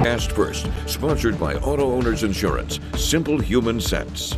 Cast First, sponsored by Auto Owners Insurance. Simple human sense.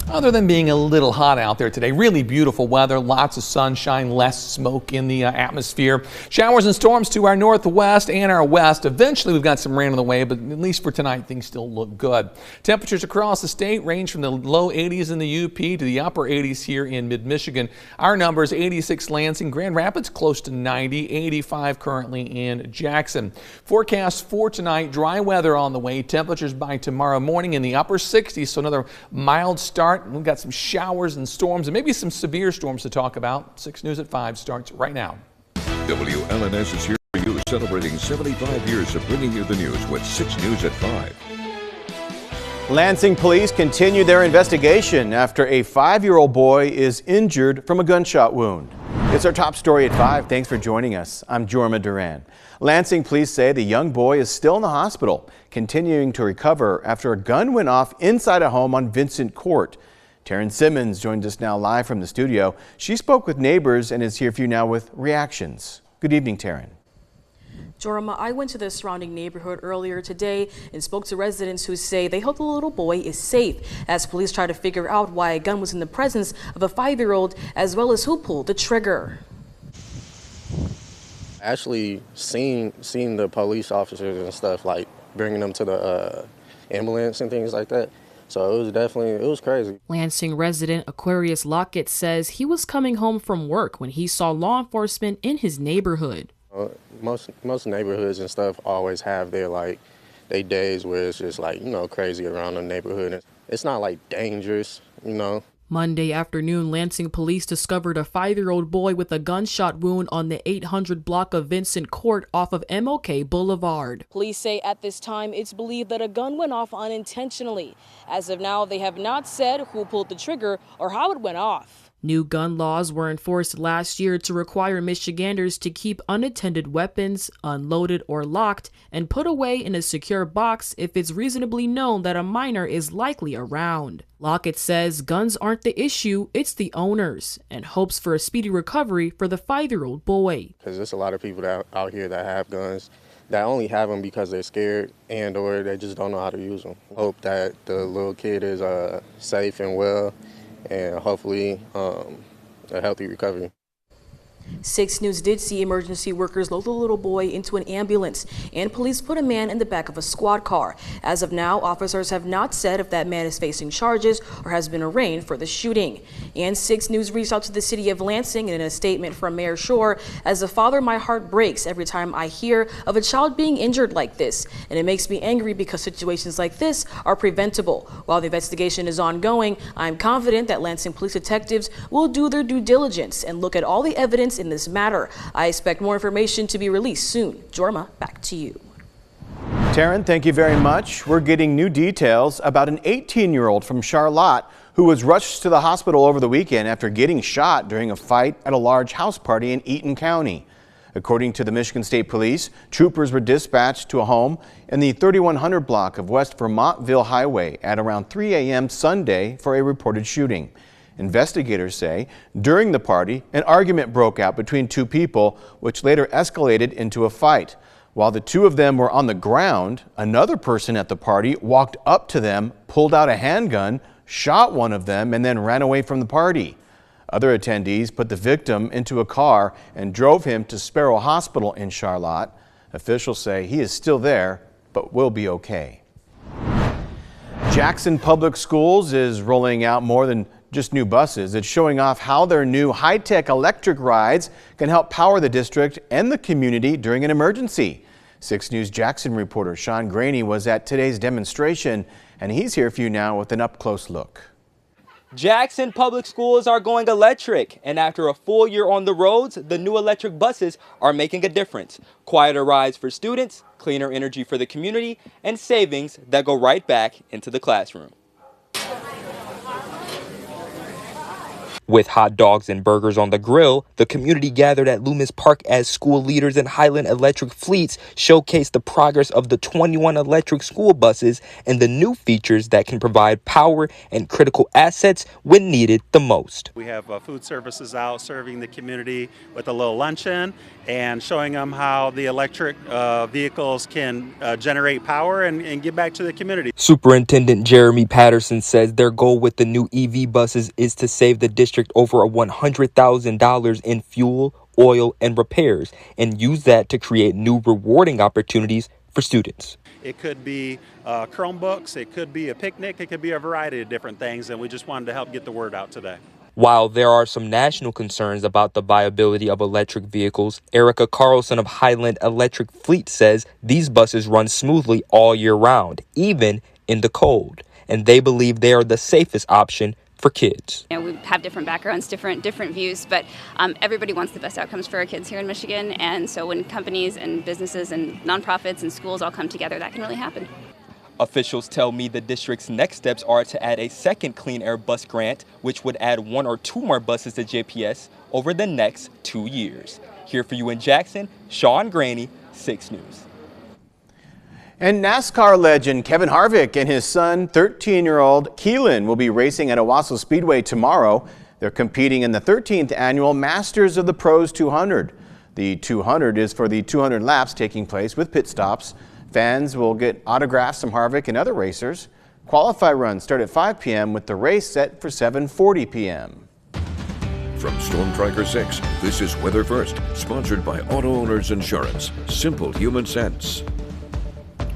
Other than being a little hot out there today, really beautiful weather, lots of sunshine, less smoke in the atmosphere. Showers and storms to our northwest and our west. Eventually, we've got some rain on the way, but at least for tonight, things still look good. Temperatures across the state range from the low 80s in the UP to the upper 80s here in mid-Michigan. Our numbers: 86 Lansing, Grand Rapids close to 90, 85 currently in Jackson. Forecast for tonight: dry weather on the way. Temperatures by tomorrow morning in the upper 60s, so another mild start. We've got some showers and storms and maybe some severe storms to talk about. 6 News at 5 starts right now. WLNS is here for you, celebrating 75 years of bringing you the news with 6 News at 5. Lansing police continue their investigation after a 5-year-old boy is injured from a gunshot wound. It's our top story at 5. Thanks for joining us. I'm Jorma Duran. Lansing police say the young boy is still in the hospital, continuing to recover after a gun went off inside a home on Vincent Court. Taryn Simmons joins us now live from the studio. She spoke with neighbors and is here for you now with reactions. Good evening, Taryn. Jorma, I went to the surrounding neighborhood earlier today and spoke to residents who say they hope the little boy is safe as police try to figure out why a gun was in the presence of a 5-year-old, as well as who pulled the trigger. Actually seeing the police officers and stuff, like bringing them to the ambulance and things like that. So it was crazy. Lansing resident Aquarius Lockett says he was coming home from work when he saw law enforcement in his neighborhood. Most neighborhoods and stuff always have their days where it's just crazy around the neighborhood. It's not dangerous, Monday afternoon, Lansing police discovered a 5-year-old boy with a gunshot wound on the 800 block of Vincent Court off of MLK Boulevard. Police say at this time it's believed that a gun went off unintentionally. As of now, they have not said who pulled the trigger or how it went off. New gun laws were enforced last year to require Michiganders to keep unattended weapons unloaded or locked and put away in a secure box if it's reasonably known that a minor is likely around. Lockett says guns aren't the issue, it's the owners, and hopes for a speedy recovery for the 5-year-old boy. Because there's a lot of people out here that have guns that only have them because they're scared and or they just don't know how to use them. Hope that the little kid is safe and well, and hopefully a healthy recovery. 6 News did see emergency workers load the little boy into an ambulance, and police put a man in the back of a squad car. As of now, officers have not said if that man is facing charges or has been arraigned for the shooting. And 6 News reached out to the city of Lansing, and in a statement from Mayor Shore, as a father, my heart breaks every time I hear of a child being injured like this, and it makes me angry because situations like this are preventable. While the investigation is ongoing, I'm confident that Lansing police detectives will do their due diligence and look at all the evidence in this matter. I expect more information to be released soon. Jorma, back to you. Taryn, thank you very much. We're getting new details about an 18-year-old from Charlotte who was rushed to the hospital over the weekend after getting shot during a fight at a large house party in Eaton County. According to the Michigan State Police, troopers were dispatched to a home in the 3100 block of West Vermontville Highway at around 3 a.m. Sunday for a reported shooting. Investigators say during the party, an argument broke out between two people, which later escalated into a fight. While the two of them were on the ground, another person at the party walked up to them, pulled out a handgun, shot one of them, and then ran away from the party. Other attendees put the victim into a car and drove him to Sparrow Hospital in Charlotte. Officials say he is still there, but will be okay. Jackson Public Schools is rolling out more than just new buses. It's showing off how their new high-tech electric rides can help power the district and the community during an emergency. 6 News Jackson reporter Sean Graney was at today's demonstration, and he's here for you now with an up-close look. Jackson Public Schools are going electric, and after a full year on the roads, the new electric buses are making a difference. Quieter rides for students, cleaner energy for the community, and savings that go right back into the classroom. With hot dogs and burgers on the grill, the community gathered at Loomis Park as school leaders and Highland Electric fleets showcased the progress of the 21 electric school buses and the new features that can provide power and critical assets when needed the most. We have food services out serving the community with a little luncheon and showing them how the electric vehicles can generate power and give back to the community. Superintendent Jeremy Patterson says their goal with the new EV buses is to save the district over $100,000 in fuel, oil, and repairs, and use that to create new rewarding opportunities for students. It could be Chromebooks, it could be a picnic, it could be a variety of different things, and we just wanted to help get the word out today. While there are some national concerns about the viability of electric vehicles, Erica Carlson of Highland Electric Fleet says these buses run smoothly all year round, even in the cold, and they believe they are the safest option for kids. We have different backgrounds, different views, but everybody wants the best outcomes for our kids here in Michigan, and so when companies and businesses and nonprofits and schools all come together, that can really happen. Officials tell me the district's next steps are to add a second Clean Air Bus grant, which would add 1 or 2 more buses to JPS over the next 2 years. Here for you in Jackson, Sean Graney, 6 News. And NASCAR legend Kevin Harvick and his son, 13-year-old Keelan, will be racing at Owasso Speedway tomorrow. They're competing in the 13th annual Masters of the Pros 200. The 200 is for the 200 laps taking place with pit stops. Fans will get autographs from Harvick and other racers. Qualify runs start at 5 p.m. with the race set for 7:40 p.m. From Storm Tracker 6, this is Weather First, sponsored by Auto Owners Insurance. Simple human sense.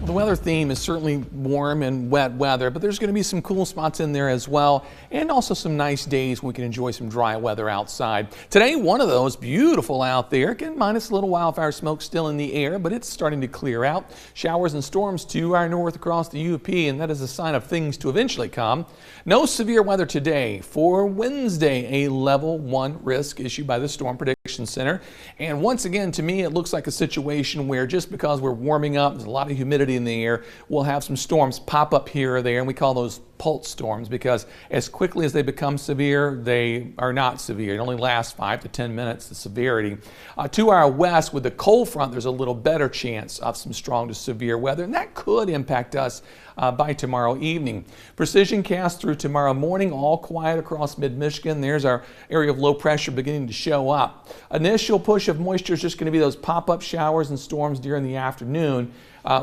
The weather theme is certainly warm and wet weather, but there's going to be some cool spots in there as well, and also some nice days we can enjoy some dry weather outside. Today, one of those, beautiful out there, again, minus a little wildfire smoke still in the air, but it's starting to clear out. Showers and storms to our north across the UP, and that is a sign of things to eventually come. No severe weather today. For Wednesday, a level 1 risk issued by the Storm Prediction Center. And once again, to me, it looks like a situation where just because we're warming up, there's a lot of humidity in the air, we'll have some storms pop up here or there, and we call those pulse storms because as quickly as they become severe, they are not severe. It only lasts 5 to 10 minutes, the severity. To our west, with the cold front, there's a little better chance of some strong to severe weather, and that could impact us by tomorrow evening. Precision cast through tomorrow morning, all quiet across mid-Michigan. There's our area of low pressure beginning to show up. Initial push of moisture is just going to be those pop-up showers and storms during the afternoon.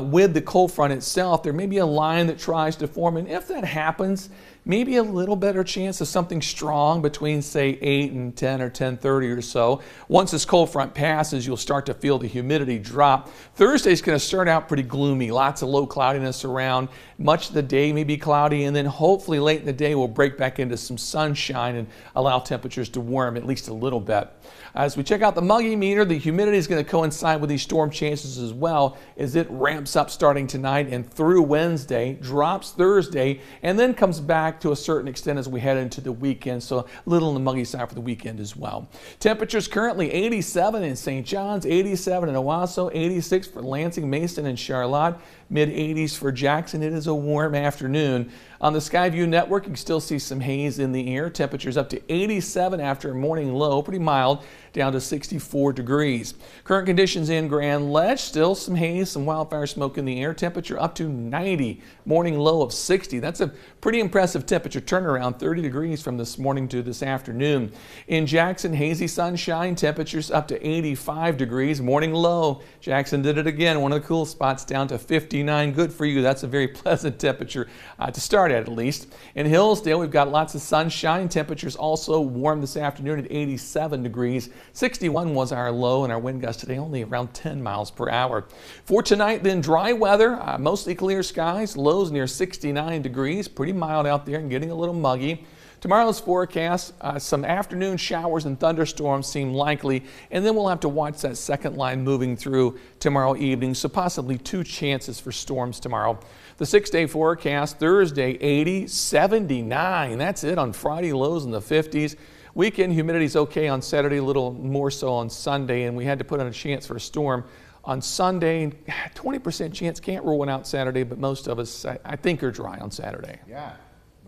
With the cold front itself, there may be a line that tries to form, and if that happens, maybe a little better chance of something strong between, say, 8 and 10 or 10:30 or so. Once this cold front passes, you'll start to feel the humidity drop. Thursday's going to start out pretty gloomy, lots of low cloudiness around. Much of the day may be cloudy, and then hopefully late in the day we'll break back into some sunshine and allow temperatures to warm at least a little bit. As we check out the muggy meter, the humidity is going to coincide with these storm chances as well as it ramps up starting tonight and through Wednesday, drops Thursday, and then comes back to a certain extent as we head into the weekend. So a little on the muggy side for the weekend as well. Temperatures currently 87 in St. John's, 87 in Owasso, 86 for Lansing, Mason, and Charlotte. Mid-80s for Jackson. It is a warm afternoon. On the Skyview network, you can still see some haze in the air. Temperatures up to 87 after a morning low, pretty mild, down to 64 degrees. Current conditions in Grand Ledge, still some haze, some wildfire smoke in the air. Temperature up to 90, morning low of 60. That's a pretty impressive temperature turnaround, 30 degrees from this morning to this afternoon. In Jackson, hazy sunshine, temperatures up to 85 degrees, morning low. Jackson did it again, one of the cool spots, down to 59. Good for you. That's a very pleasant temperature to start at least. In Hillsdale, we've got lots of sunshine. Temperatures also warm this afternoon at 87 degrees. 61 was our low, and our wind gust today only around 10 miles per hour. For tonight, then, dry weather, mostly clear skies, lows near 69 degrees. Pretty mild out there and getting a little muggy. Tomorrow's forecast, some afternoon showers and thunderstorms seem likely, and then we'll have to watch that second line moving through tomorrow evening, so possibly 2 chances for storms tomorrow. The 6-day forecast, Thursday 80, 79. That's it on Friday, lows in the 50s. Weekend humidity's okay on Saturday, a little more so on Sunday, and we had to put on a chance for a storm on Sunday. 20% chance, can't rule one out Saturday, but most of us, I think, are dry on Saturday. Yeah.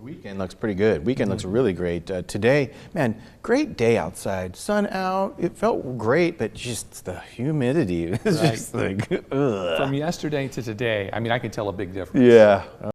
The weekend looks pretty good. Weekend looks really great. Today, man, great day outside. Sun out. It felt great, but just the humidity. It's just like, ugh. From yesterday to today, I mean, I can tell a big difference. Yeah.